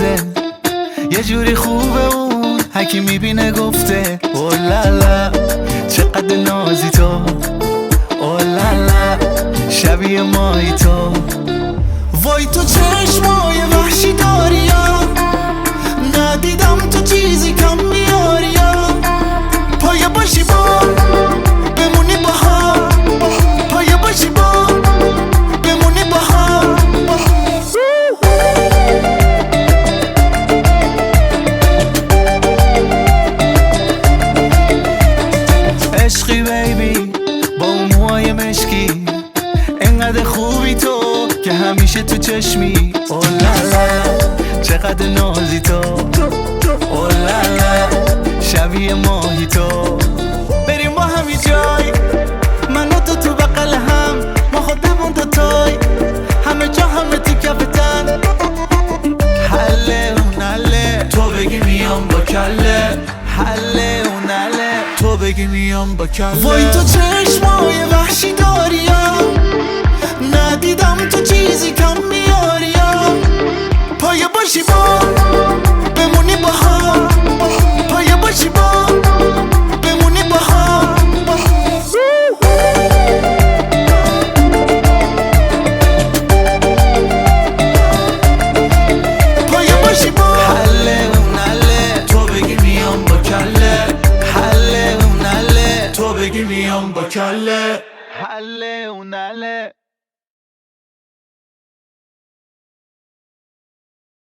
نگفته یه جوری خوبه اون هکی میبینه گفته اولالا چقدر نازی تو، اولالا شبیه مایی تو. وای تو چشمای وحشی داری یا ندیدم تو چیزی کم میاری یا پایه باشی با بمونی با هم، پایه باشی با بمونی با هم. عشقی بیبی با اون موهای مشکی انقدر خوبی تو که همیشه تو چشمی، اولالا چقدر نازی تو، اولالا شبیه ماهی تو. بریم با همی جای من و تو بغل هم، ما خودمون تا تای همه جا همه تو کفتن. حله اون حله تو بگی میام با کله، حله اون حله تو بگی میام با کله. وای تو چشمای وحشی داری یا ندیدم تو چیزی کم میاری